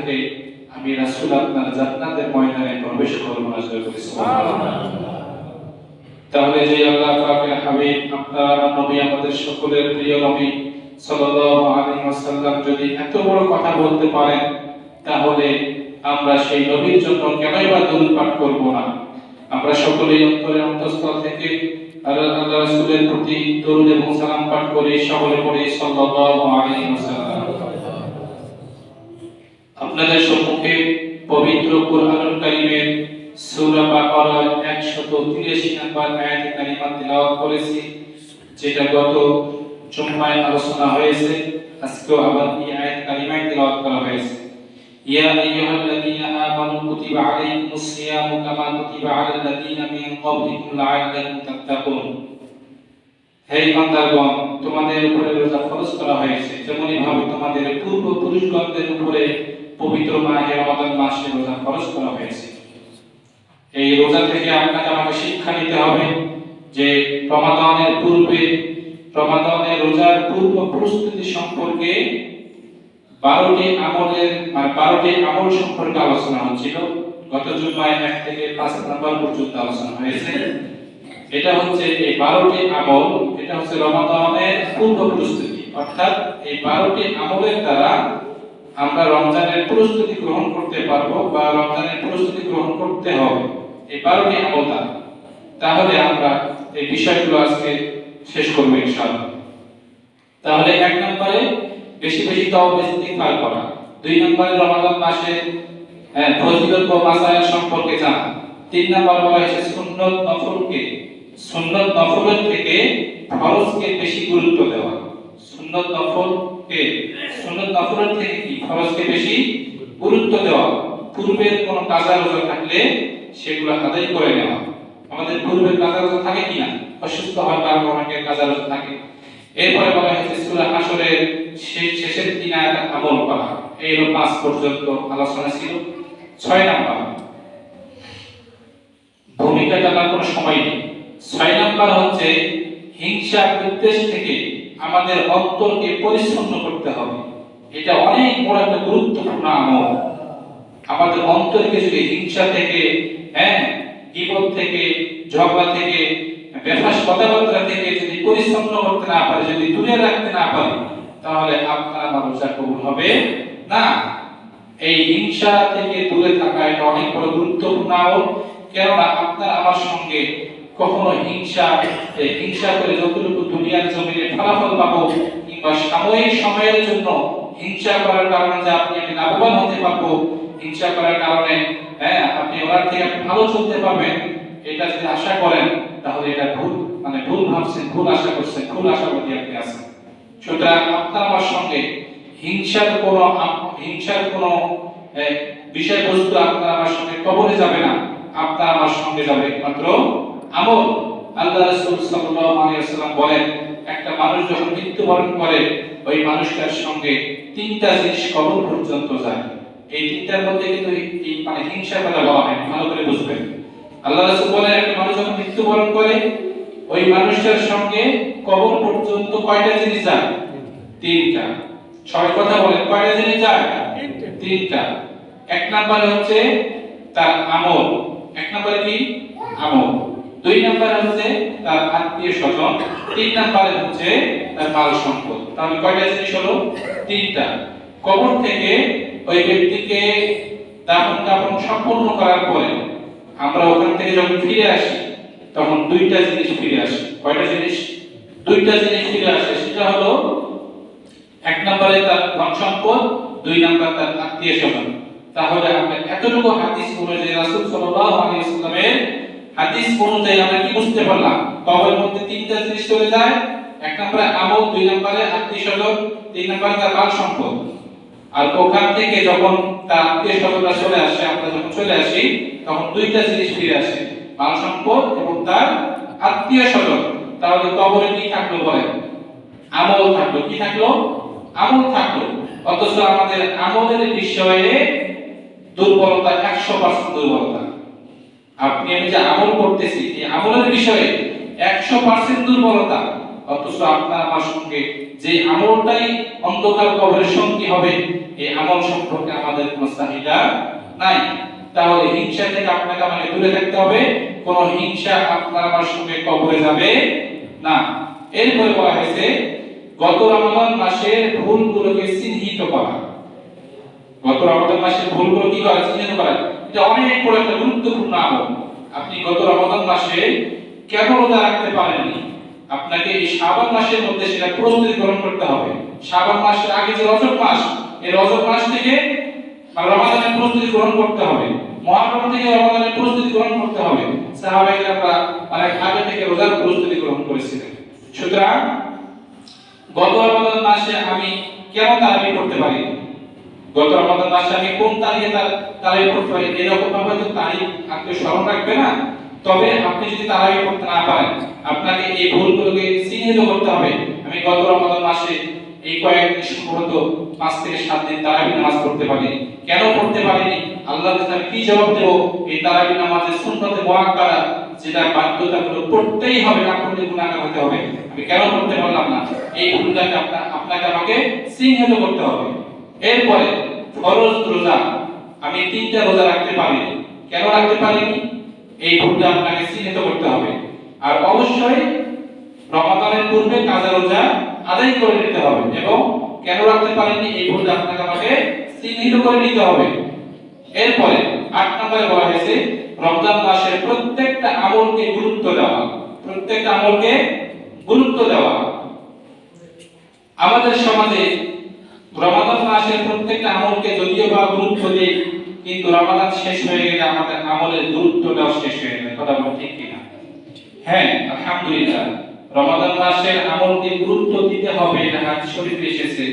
থেকে আমি রাসূল আপনার জান্নাতের ময়দানে প্রবেশ করব না। সুবহানাল্লাহ। তাহলে যে আল্লাহ পাকের হাবিব আপনার নবী, আমাদের সকলের প্রিয় নবী সাল্লাল্লাহু আলাইহি ওয়াসাল্লাম যদি এত বড় কথা বলতে পারেন, তাহলে আমরা সেই নবীর জন্য কেনই বা দরুদ পাঠ করব না? আমরা সকলেই অন্তরের অন্তঃস্থল থেকে আল্লাহ রাসূলের প্রতি দরুদ এবং সালাম পাঠ করি, সকলে পড়ি সাল্লাল্লাহু আলাইহি ওয়াসাল্লাম। আপনাদের সম্মুখে পবিত্র কুরআনুল কারীমের সূরা বাকারার 183 নম্বর আয়াত কারিমা তেলাওয়াত করেছি, যেটা গত জুমায় আলোচনা হয়েছে। আজকেও আবার এই আয়াত কারিমা তেলাওয়াত করা হয়েছে। ইয়া আইয়ুহাল্লাযীনা আমানু কুতিবা আলাইকুমুস সিয়ামু কামা কুতিবা আলাল লাযীনা মিন ক্বাবলিকুম লাআল্লাকুম তাত্তাকুন। হে বান্দাগণ, তোমাদের উপরে রোজা ফরজ করা হয়েছে, যেমনি ভাবে তোমাদের পূর্বপুরুষগণদের উপরে পবিত্র মাহে রমাদান মাসে রোজা ফরজ করা হয়েছে। এই রোজা থেকে আপনাকে আমাকে শিক্ষা নিতে হবে যে রমাদানের রোজার পূর্ব প্রস্তুতি সম্পর্কে 12টি আমল সম্পর্কে আলোচনা হচ্ছিল। গত জুমায় 1 থেকে 5 নম্বর পর্যন্ত আলোচনা হয়েছে। এটা হচ্ছে এই 12টি আমল, এটা হচ্ছে রমাদানের পূর্ব প্রস্তুতি। অর্থাৎ এই 12টি আমলের দ্বারা আমরা রমজানের প্রস্তুতি গ্রহণ করতে পারবো বা রমজানের প্রস্তুতি গ্রহণ করতে হবে এই 12টি আমল দ্বারা। তাহলে আমরা এই বিষয়গুলো আজকে শেষ করব ইনশাআল্লাহ। তাহলে 1 নম্বরে বেশি বেশি তাওবা ইস্তিগফার করা, 2 নম্বরে রমাদান মাসে ফজিলত ও মাসাইল সম্পর্কে জানা, 3 নম্বর বলা হয়েছে সুন্নত নফলের থেকে ফরজকে বেশি গুরুত্ব দেওয়া। সুন্নত নফলের থেকে কি ফরজকে বেশি গুরুত্ব দেওয়া। পূর্বের কোন কাজা রোজা থাকলে সেগুলো আদায় করে নেওয়া। আমাদের পূর্বের কাজা রোজা থাকে কিনা, অসুস্থ হওয়ার কারণে অনেকের কাজা রোজা থাকে। এরপরে বলা হয়েছে সূরা হাশরের শেষের 3 আয়াত আমল করা। এই হলো 5 পর্যন্ত আলোচনা ছিল। 6 নাম্বার ভূমিকা টানার কোনো সময় নেই। 6 নাম্বার হচ্ছে হিংসা বিদ্বেষ থেকে আমাদের অন্তরকে পরিচ্ছন্ন করতে হবে। এটা অনেক বড় একটা গুরুত্বপূর্ণ আমল। আমাদের অন্তরকে যদি হিংসা থেকে, গীবত থেকে, ঝগড়া থেকে, বেফাস কথাবার্তা থেকে যদি পরিচ্ছন্ন করতে না পারি, যদি দূরে রাখতে না পারি, তাহলে আপনার আমার রোজা কবুল হবে না। এই হিংসা থেকে দূরে থাকা এটা অনেক বড় গুরুত্বপূর্ণ আমল। কেননা আপনার আমার সঙ্গে কখনো হিংসা করে যতটুকু দুনিয়ার জমিনে ফলাফল পাবো কিংবা সাময়িক সময়ের জন্য হিংসা করার কারণে যে আপনি লাভবান হতে পারবো, হিংসা করার কারণে আপনি ওনার থেকে ভালো চলতে পারবেন, এটা যদি আশা করেন তাহলে এটা ভুল ভাবছেন, ভুল আশা করছেন, ভুল আশাবাদী আপনি আছেন। সুতরাং আপনার আমার সঙ্গে হিংসার কোনো বিষয়বস্তু আপনার আমার সঙ্গে কবরে যাবে না। আপনার আমার সঙ্গে যাবে একমাত্র আমল। আল্লাহ রাসূল সাল্লাল্লাহু আলাইহি ওয়াসাল্লাম বলেন, একটা মানুষ যখন মৃত্যুবরণ করে ওই মানুষটার সঙ্গে 3টা জিনিস কবর পর্যন্ত যায়। এই 3টার মধ্যে কিন্তু এই হিংসার কথা বলা হয়, ভালো করে বুঝবেন। আল্লাহ রাসূল বলেন, একটা মানুষ যখন মৃত্যুবরণ করে ওই মানুষটার সঙ্গে কবর পর্যন্ত কয়টা জিনিস যায়? 3টা। 6 কথা বলেন, কয়টা জিনিস যায়? 3টা। 1 নম্বরে হচ্ছে তার আমল। 1 নম্বরে কি? আমল। 2 নম্বরে হচ্ছে তার আত্মীয় স্বজন। 3 নম্বরে হচ্ছে তার মাল সম্পদ। তাহলে কয়টা জিনিস হলো? 3টা। কবর থেকে ওই ব্যক্তিকে দাফন কাফন সম্পূর্ণ করার পরে আমরা ওখান থেকে যখন ফিরে আসি তখন 2টা জিনিস ফিরে আসে। কয়টা জিনিস? 2টা জিনিস ফিরে আসে। সেটা হলো 1 নম্বরে তার ধন সম্পদ, 2 নম্বর তার আত্মীয় স্বজন। তাহলে আমরা এতটুকু হাদিস অনুযায়ী রাসূল সাল্লাল্লাহু আলাইহি ওয়াসাল্লামের হাদিস অনুযায়ী আমরা কি বুঝতে পারলাম? কবরের মধ্যে 3টা জিনিস চলে যায়। 1 নম্বরে আমল, 2 নম্বরে আত্মীয় স্বজন, 3 নম্বরে তার মাল সম্পদ। আর ওখান থেকে যখন তার আত্মীয় স্বজনরা চলে আসে, আমরা যখন চলে আসি তখন 2টা জিনিস ফিরে আসে, মাল সম্পদ এবং তার আত্মীয় স্বজন। তাহলে কবরে কি থাকলো বলেন? আমল থাকলো। কি থাকলো? আমল থাকলো। অথচ আমাদের আমলের বিষয়ে দুর্বলতা, 100% দুর্বলতা। আপনি আমি যে আমল করতেছি এই আমলের বিষয়ে 100% দুর্বলতা। অথচ আপনার আমার সঙ্গে যে আমলটাই অন্ধকার কবরের সঙ্গী হবে, এই আমল সম্পর্কে আমাদের কোনো চাহিদা নাই। তাহলে হিংসা থেকে আপনাকে আমাকে দূরে থাকতে হবে। কোন হিংসা আপনার আমার সঙ্গে কবরে যাবে না। এরপরে বলা হয়েছে গত রমজান মাসের ভুলগুলোকে চিহ্নিত করা। গত রমজান মাসের ভুলগুলো কি করা? চিহ্নিত করা। এটা অনেক বড় একটা গুরুত্বপূর্ণ আমল। আপনি গত রমজান মাসে কেন রোজা রাখতে পারেননি, আপনাকে এই শাবান মাসের মধ্যে সেটা প্রস্তুতি গ্রহণ করতে হবে। শাবান মাসের আগে যে রজব মাস, এই রজব মাস থেকে রমাদানের প্রস্তুতি গ্রহণ করতে হবে। মুহররম থেকে রমাদানের প্রস্তুতি গ্রহণ করতে হবে। সাহাবায়ে-কেরামরা অনেক আগে থেকে রোজার প্রস্তুতি গ্রহণ করেছিলেন। সুতরাং গত রমাদান মাসে আমি কেন তারাবি করতে পারি, গত রমাদান মাসে আমি কোন তারিখে তারাবি করতে পারি, এরকম ভাবে তো তারিখ আপনি স্মরণ রাখবে না। তবে আপনি যদি তারাবি করতে না পারেন, আপনাকে এই ভুলগুলোকে চিহ্নিত করতে হবে। আমি গত রমাদান মাসে এই কয়েকদিন সম্ভবত 5 থেকে 7 দিন তারাবি নামাজ পড়তে পারিনি। কেন পড়তে পারিনি? আল্লাহর কাছে আমি কি জবাব দেব? এই তারাবি নামাজের সুন্নতে মুআক্কাদা যেটা বাধ্যতামূলক পড়তেই হবে, না পড়লে গুনাহগার হতে হবে, আমি কেন পড়তে পারলাম না? এই ভুলটাকে আপনাকে আমাকে চিহ্নিত করতে হবে। এরপরে ফরজ রোজা আমি 3টা রোজা রাখতে পারিনি, কেন রাখতে পারিনি? এই ভুলটা আপনাকে চিহ্নিত করতে হবে। আর অবশ্যই রমাদানের পূর্বে কাজা রোজা আদায় করে নিতে হবে, এবং কেন রাখতে পারেননি এই ভুলটা আপনাকে আমাকে চিহ্নিত করে নিতে হবে। এরপরে 8 নম্বরে বলা হয়েছে রমজান মাসের প্রত্যেকটা আমলকে গুরুত্ব দেওয়া। প্রত্যেকটা আমলকে গুরুত্ব দেওয়া। আমাদের সমাজে রমাদান মাসের প্রত্যেকটা আমলকে যদিও বা গুরুত্ব দেই, কিন্তু রমাদান শেষ হয়ে গেলে আমাদের আমলের গুরুত্বটাও শেষ হয়ে যায়। কথা বল ঠিক কিনা? হ্যাঁ, আলহামদুলিল্লাহ রমাদান মাসের আমলকে গুরুত্ব দিতে হবে, এটা হাদিস শরীফে এসেছে।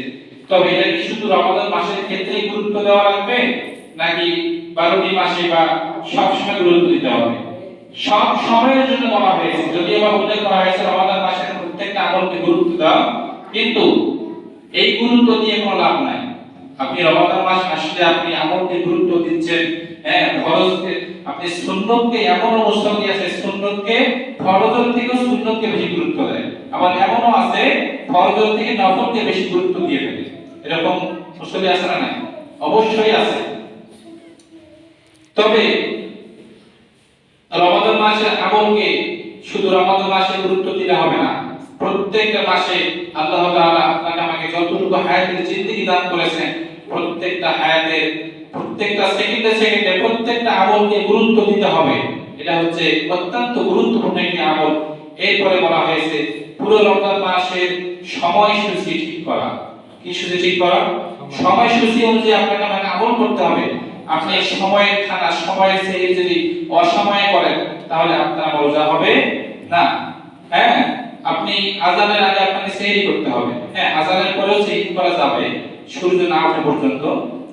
তবে এটা কি শুধু রমাদান মাসের ক্ষেত্রেই গুরুত্ব দেওয়া লাগবে, নাকি 12টি মাসে বা সব সময় গুরুত্ব দিতে হবে? সব সময়ের জন্য বলা হয়েছে, যদিও বা উল্লেখ করা হয়েছে রমাদান মাসের প্রত্যেকটা আমলকে গুরুত্ব দাও, কিন্তু এই গুরুত্ব দিয়ে কোনো লাভ নাই। আপনি রমাদান মাস আসলে আপনি আমলকে গুরুত্ব দিচ্ছেন, হ্যাঁ ফরজকে, আপনি সুন্নতকে, এমন মুসল্লি আছে সুন্নতকে ফরজের থেকে সুন্নতকে বেশি গুরুত্ব দেয়, আবার এমনও আছে ফরজের থেকে নফলকে বেশি গুরুত্ব দিয়ে ফেলে। এরকম মুসল্লি আছে না? নাই? অবশ্যই আছে। তবে রমাদান মাসের আমলকে শুধু রমাদান মাসে গুরুত্ব দিলে হবে না। প্রত্যেকটা মাসে আল্লাহ তাআলা আপনাকে আমাকে যতটুকু হায়াতের জিন্দেগি দান করেছেন, প্রত্যেকটা হায়াতের প্রত্যেকটা সেকেন্ডে প্রত্যেকটা আমলকে গুরুত্ব দিতে হবে। এটা হচ্ছে অত্যন্ত গুরুত্বপূর্ণ একটি আমল। এরপরে বলা হয়েছে পুরো রমজান মাসের সময়সূচি ঠিক করা। কি সূচি ঠিক করা? সময়সূচি অনুযায়ী আপনাকে আমাকে আমল করতে হবে। আপনি সময়ের খানা, সময়ের সেহরি যদি অসময়ে করেন, তাহলে আপনার রোজা হবে না। হ্যাঁ, আপনি আযানের আগে আপনাকে সেহরি করতে হবে। হ্যাঁ, আযানের পরেও সেহরি করা যাবে সূর্য না ওঠা পর্যন্ত।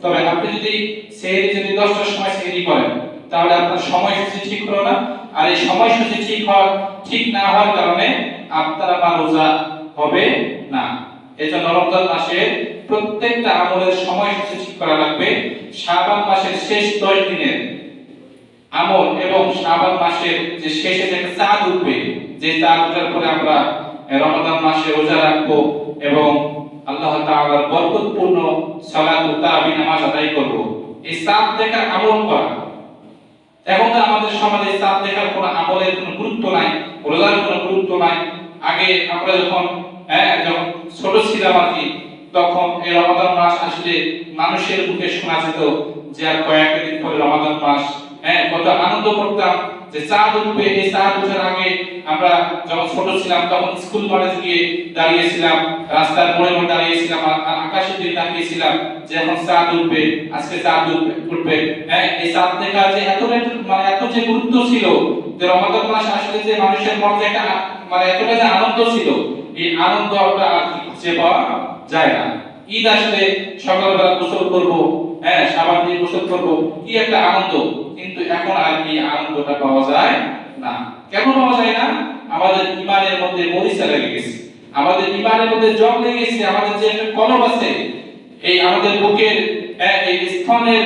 তবে আপনি যদি সেহরি যদি 10টার সময় সেহরি করেন, তাহলে আপনার সময়সূচি ঠিক হলো না। আর এই সময়সূচি ঠিক না হওয়ার কারণে আপনার আমার রোজা হবে না। এজন্য রমজান মাসের প্রত্যেকটা আমলের সময়সূচি ঠিক করা লাগবে। শাবান মাসের শেষ 10 দিনের আমল এবং শাবান মাসের যে শেষে যে চাঁদ উঠবে, যে চাঁদ ওঠার পরে আমরা রমাদান মাসে রোজা রাখবো এবং আল্লাহ তাআলার বরকতপূর্ণ সালাতুত তারাবি নামাজ আদায় করব। এই চাঁদ দেখার আমল করা। এখন তো আমাদের সমাজে চাঁদ দেখার কোনো আমলের কোনো গুরুত্ব নাই, রোজার কোনো গুরুত্ব নাই। আগে আমরা যখন ছোট ছিলাম আর কি, তখন এই রমাদান মাস আসলে মানুষের মুখে শোনা যেত যে আর কয়েকদিন পরে রমাদান মাস। কত আনন্দ করতাম যে চাঁদ উঠবে। এই চাঁদ ওঠার আগে আমরা যখন ছোট ছিলাম তখন স্কুল কলেজে গিয়ে দাঁড়িয়েছিলাম, রাস্তার মোড়ে মোড়ে দাঁড়িয়েছিলাম, আকাশের দিকে তাকিয়েছিলাম যে এখন চাঁদ উঠবে, আজকে চাঁদ উঠবে। এই চাঁদ দেখা যে এত যে গুরুত্ব ছিল, যে রমাদান মাস আসলে যে মানুষের মধ্যে একটা এতটা যে আনন্দ ছিল, এই আনন্দটা আর খুঁজে পাওয়া যায় না। ঈদ আসলে সকালবেলা গোসল করব, সাবান দিয়ে গোসল করব, কি একটা আনন্দ। কিন্তু এখন আর এই আনন্দটা পাওয়া যায় না। কেন পাওয়া যায় না? আমাদের ঈমানের মধ্যে মরিচা লেগে গেছে, আমাদের ঈমানের মধ্যে জং লেগে গেছে। আমাদের যে একটা কলব আছে, এই আমাদের বুকের এই স্তনের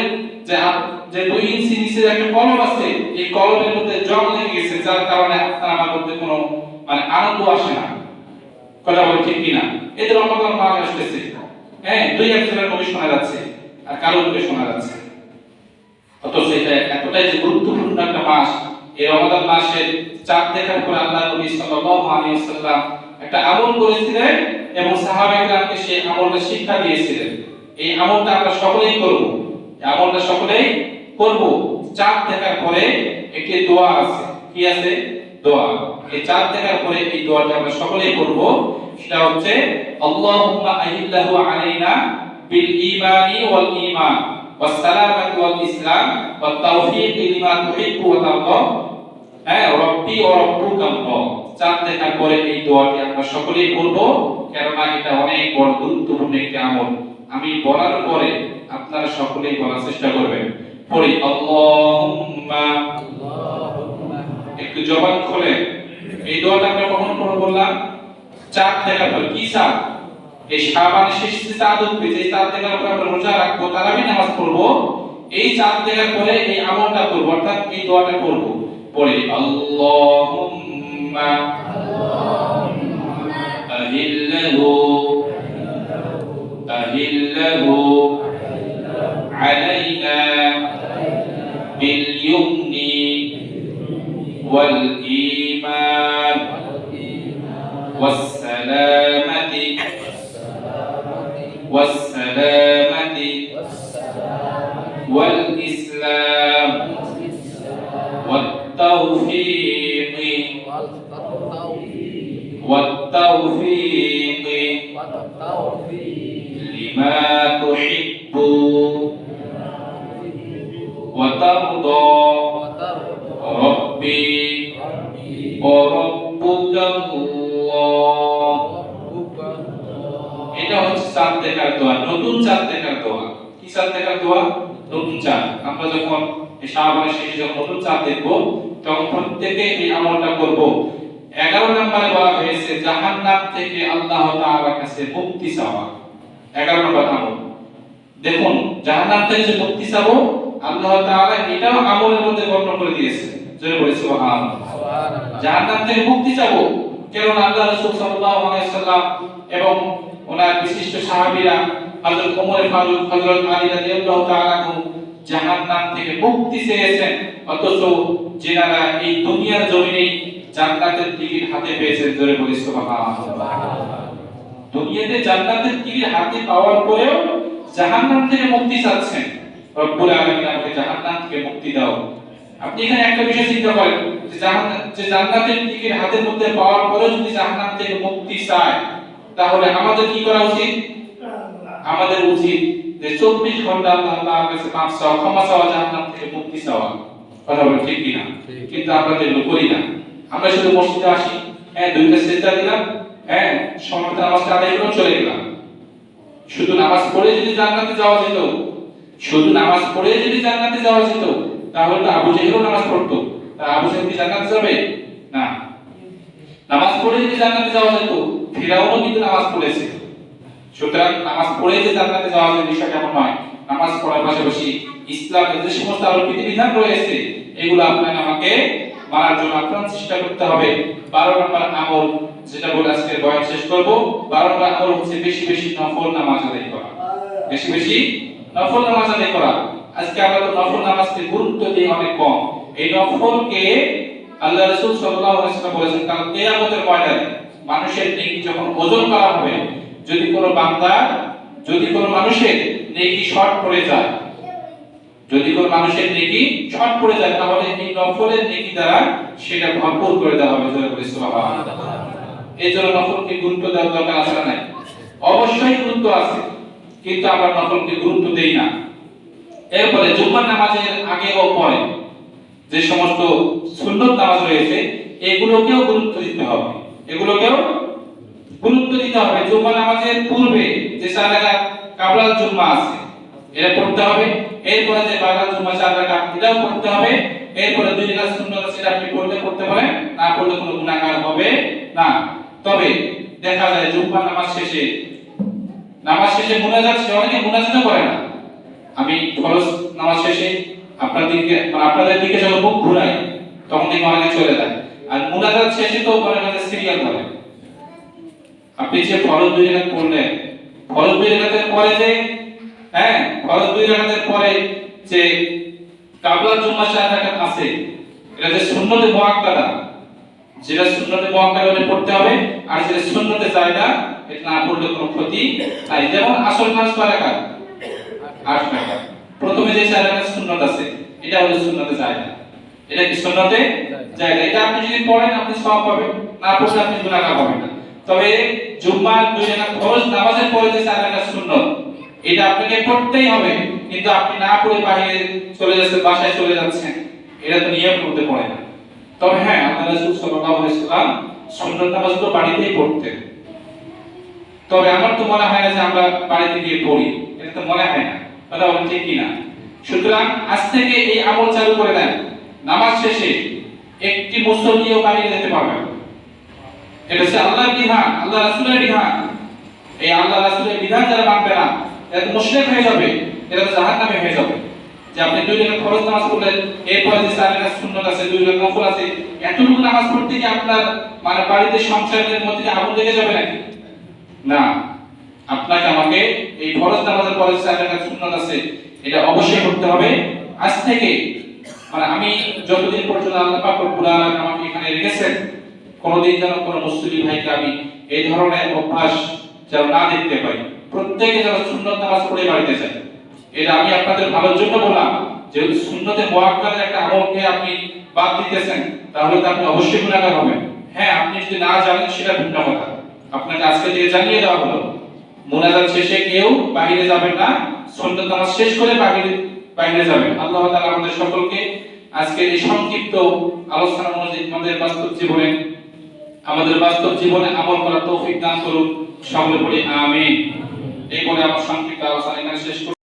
যে 2 ইঞ্চি নিচে একটা কলব আছে, এই কলবের মধ্যে জং লেগে গেছে, যার কারণে আপনার আমার মধ্যে কোনো আনন্দ আসে না। কথা বলে ঠিক কিনা? এই যে রমাদান মাস আসতেছে, হ্যাঁ, দুই একজনের মুখে শোনা যাচ্ছে আর কারো মুখে শোনা যাচ্ছে, অথচ এটা এতটাই যে গুরুত্বপূর্ণ একটা মাস। এই রমাদান মাসের চাঁদ দেখার পর আল্লাহ নবী সাল্লাল্লাহু আলাইহি ওয়াসাল্লাম একটা আমল করেছিলেন এবং সাহাবায়ে-কেরামকে সেই আমলটা শিক্ষা দিয়েছিলেন। এই আমলটা আমরা সকলেই করব, এই আমলটা সকলেই করব। চাঁদ দেখার পরে একটি দোয়া আছে, কি আছে? দোয়া। এই চাঁদ দেখার পরে এই দোয়াটা আমরা সকলেই করব। সেটা হচ্ছে আল্লাহুম্মা আহিল্লাহু আলাইনা বিল ঈমানি ওয়াল ঈমান ওয়াস সালামাতি ওয়াল ইসলাম ওয়াত তাওফীক লিমা তুহিব্বু ওয়া তারদা, হ্যাঁ, রব্বি ওয়া রব্বুকাল্লাহ। চাঁদ দেখার পরে এই দোয়াটি আমরা সকলেই করব, কেননা এটা অনেক বড় গুরুত্বপূর্ণ একটি আমল। আমি বলার পরে আপনারা সকলেই বলার চেষ্টা করবেন। পড়ি আল্লাহুম্মা, একটু জবান খুলে এই দোয়াটা আমরা কখন পড়ব বললাম? চাঁদ দেখার পর। কি চাঁদ? এই শাবানের শেষ চাঁদ উঠবে, যে চাঁদ দেখার পর আমরা রোজা রাখবো, তারাবি নামাজ পড়বো, এই চাঁদ দেখার পরে এই আমলটা করব, অর্থাৎ এই দোয়াটা করব। পড়ি আল্লাহুম্মা আহিল্লাহু আলাইনা বিল ইয়ুমনি ওয়াল ঈমান ওয়াস সালামাতি ওয়াল ইসলাম ওয়াত তাওফীক লিমা তুহিব্বু ওয়া তারদা রব্বি ওয়া রব্বুকাল্লাহ। এটা হচ্ছে চাঁদ দেখার দোয়া, নতুন চাঁদ দেখার দোয়া। কি চাঁদ দেখার দোয়া? নতুন চাঁদ। আমরা যখন এই শাবানের শেষে যখন নতুন চাঁদ দেখব, তখন প্রত্যেকে এই আমলটা করব। 11 নম্বরে বলা হয়েছে জাহান্নাম থেকে আল্লাহ তাআলার কাছে মুক্তি চাওয়া। 11 নম্বর আমল। দেখুন, জাহান্নাম থেকে যে মুক্তি চাবো, আল্লাহ তাআলা এটাও আমলের মধ্যে বর্ণনা করে দিয়েছে। জোরে বলি সুবহানাল্লাহ। জাহান্নাম থেকে মুক্তি চাবো, কারণ আল্লাহ রাসূল সাল্লাল্লাহু আলাইহি ওয়াসাল্লাম এবং ওনার বিশিষ্ট সাহাবীরা হযরত ওমর ফারুক, হযরত আলী রাদিয়াল্লাহু তাআলা জাহান্নাম থেকে মুক্তি চেয়েছেন, অথচ যারা এই দুনিয়ার জমিনে জান্নাতের টিকিট হাতে পেয়েছেন। জোরে বলি সুবহানাল্লাহ। দুনিয়াতে জান্নাতের টিকিট হাতে পাওয়ার পরেও জাহান্নাম থেকে মুক্তি চাচ্ছেন। রব্বুল আলামিন আমাকে জাহান্নাম থেকে মুক্তি দাও। আপনি এখানে একটা বিষয় চিন্তা করেন, যে জান্নাতের টিকিট হাতের মধ্যে পাওয়ার পরেও যদি জাহান্নাম থেকে মুক্তি চায়, তাহলে আমাদের কি করা উচিত? আমাদের উচিত যে 24 ঘন্টা আল্লাহর কাছে মাফ চাওয়া, ক্ষমা চাওয়া, জাহান্নাম থেকে মুক্তি চাওয়া। কথা বলেন ঠিক কিনা? কিন্তু আমরা এগুলো করি না। আমরা শুধু মসজিদে আসি, হ্যাঁ, দুইটা সিজদা দিলাম, হ্যাঁ, সময় নামাজটা আদায় করে চলে গেলাম। শুধু নামাজ পড়ে যদি জান্নাতে যাওয়া যেত, শুধু নামাজ পড়ে যদি জান্নাতে যাওয়া যেত, তাহলে তো আবু জেহেলও নামাজ পড়তো। তা আবু জেহেল কি জান্নাতে যাবে? না। নামাজ পড়ে যদি জান্নাতে যাওয়া যেত, ফিরাউনও কিন্তু নামাজ পড়েছে। সুতরাং নামাজ পড়ে যে জান্নাতে যাওয়া যায় বিষয়টা এমন নয়। নামাজ পড়ার পাশাপাশি ইসলামের যে সমস্ত আরো বিধিবিধান রয়েছে, এগুলো আপনাকে আমাকে মানার জন্য আপনার চেষ্টা করতে হবে। 12 নম্বর আমল যেটা বলে আজকে বয়ান শেষ করব, 12 নম্বর আমল হচ্ছে বেশি বেশি নফল নামাজ আদায় করা। বেশি বেশি নফল নামাজ আদায় করা। আজকে আমরা তো নফল নামাজকে গুরুত্ব দিই অনেক কম। এই নফলকে আল্লাহ রাসূল সাল্লাল্লাহু আলাইহি ওয়াসাল্লাম বলেছেন, কাল কিয়ামতের ময়দানে মানুষের নেকি যখন ওজন করা হবে, যদি কোনো বান্দা, যদি কোনো মানুষের নেকি শর্ট পড়ে যায়, যদি কোনো মানুষের নেকি শর্ট পড়ে যায়, তাহলে এই নফলের নেকি দ্বারা সেটা ভরপুর করে দেওয়া হবে। জোরে বলি সুবহানাল্লাহ। এই জন্য নফলকে গুরুত্ব দেওয়ার দরকার আছে না? অবশ্যই গুরুত্ব আছে, কিন্তু আমরা নফলকে গুরুত্ব দেই না। এরপরে জুমার নামাজের আগে ও পরে যে সমস্ত সুন্নত নামাজ রয়েছে, এগুলোকেও গুরুত্ব দিতে হবে। এগুলোকেও গুরুত্ব দিতে হবে। জুমার নামাজের পূর্বে যে 4 রাকাত কাবলাল জুমা আছে, এটা পড়তে হবে। এরপরে যে বাদাল জুমা 4 রাকাত, এটাও পড়তে হবে। এরপরে 2 রাকাত সুন্নত আছে, আপনি পড়তে পারেন, না পড়লে কোনো গুনাহগার হবে না। তবে দেখা যায় জুমার নামাজ শেষে মুনাজাত, অনেকে মুনাজাতও করে না। আমি ফরজ নামাজ শেষে আপনাদের দিকে যখন মুখ ঘুরাই, তখন দেখি অনেকে চলে যায়। আর মুনাজাত শেষে তো মনে হয় সিরিয়াল ধরে। আপনি যে ফরজ 2 রাকাত পড়লেন, ফরজ 2 রাকাতের পরে যে ফরজ 2 রাকাতের পরে যে কাবলা জুমা 4 রাকাত আছে, এটা যে সুন্নতে মুআক্কাদা, যেটা সুন্নতে মুআক্কাদা পড়তে হবে, আর যেটা সুন্নতে জায়দা এটা না পড়লে কোনো ক্ষতি নাই। যেমন আসল নামাজ 6 রাকাত 8 রাকাত, প্রথমে যে 4 রাকাত সুন্নত আছে এটা হলো সুন্নতে জায়দা, এটা কি সুন্নতে জায়দা। এটা আপনি যদি পড়েন আপনি সওয়াব পাবেন, না পড়লে আপনি গুনাহ পাবেন না। তবে জুম্মার 2 রাকাত ফরজ নামাজের পরে যে 4 রাকাত সুন্নত এটা আপনাকে পড়তেই হবে, কিন্তু আপনি না পড়ে বাইরে চলে যাচ্ছেন, বাসায় চলে যাচ্ছেন, এটা তো নিয়ম করতে পড়ে না। তবে হ্যাঁ, আল্লাহ রাসূল সাল্লাল্লাহু আলাইহি ওয়াসাল্লাম সুন্নত নামাজগুলো বাড়িতেই পড়তেন। তবে আমার তো মনে হয় না যে আমরা বাড়িতে গিয়ে পড়ি, এটা তো মনে হয় না, কথা বলেন ঠিক কি না? সুতরাং আজ থেকে এই আমল চালু করে দেন, নামাজ শেষে একটি মুসল্লিও বাইরে যেতে পারবে না। এটা হচ্ছে আল্লাহর বিধান, আল্লাহ রাসূলের বিধান। এই আল্লাহ রাসূলের বিধান যারা মানবে না এরা তো মুশরিক হয়ে যাবে, এরা তো জাহান্নামে হয়ে যাবে। যে আপনি 2 রাকাত ফরজ নামাজ পড়লেন, এরপর যে 4 রাকাত সুন্নাত আছে, 2 রাকাত নফল আছে, এতটুকু নামাজ পড়তে কি আপনার মানে বাড়িতে সংসারের মধ্যে কি আগুন লেগে যাবে নাকি? না, আপনাকে আমাকে এই ফরজ নামাজের পরে 4 রাকাত সুন্নাত আছে এটা অবশ্যই করতে হবে। আজ থেকে মানে আমি যতদিন পর্যন্ত আল্লাহ পাক রব্বুল আলামিন আমাকে এখানে রেখেছেন, কোনদিন যেন কোনো মুসলিম ভাইকে আমি এই ধরনের অভ্যাস যেন না দেখতে পাই। প্রত্যেকে যেন সুন্নত নামাজ পড়ে বাড়িতে যায়, এটা আমি আপনাদের ভালোর জন্য বললাম। যেহেতু সুন্নতে মুআক্কাদার একটা আমলকে আপনি বাদ দিতেছেন, তাহলে তো আপনি অবশ্যই গুনাহগার হবেন। হ্যাঁ, আপনি যদি না জানেন সেটা ভিন্ন কথা, আপনাকে আজকে থেকে জানিয়ে দেওয়া হলো মুনাজাত শেষে কেউ বাইরে যাবেন না, সুন্নত নামাজ শেষ করে বাইরে যাবেন। আল্লাহ তাআলা আমাদের সকলকে আজকে এই সংক্ষিপ্ত আলোচনা অনুযায়ী আমাদের বাস্তব জীবনে আমল করার তৌফিক দান করুন। সকলে বলি আমিন। এই বলে আমার সংক্ষিপ্ত আলোচনা এখানে শেষ করছি।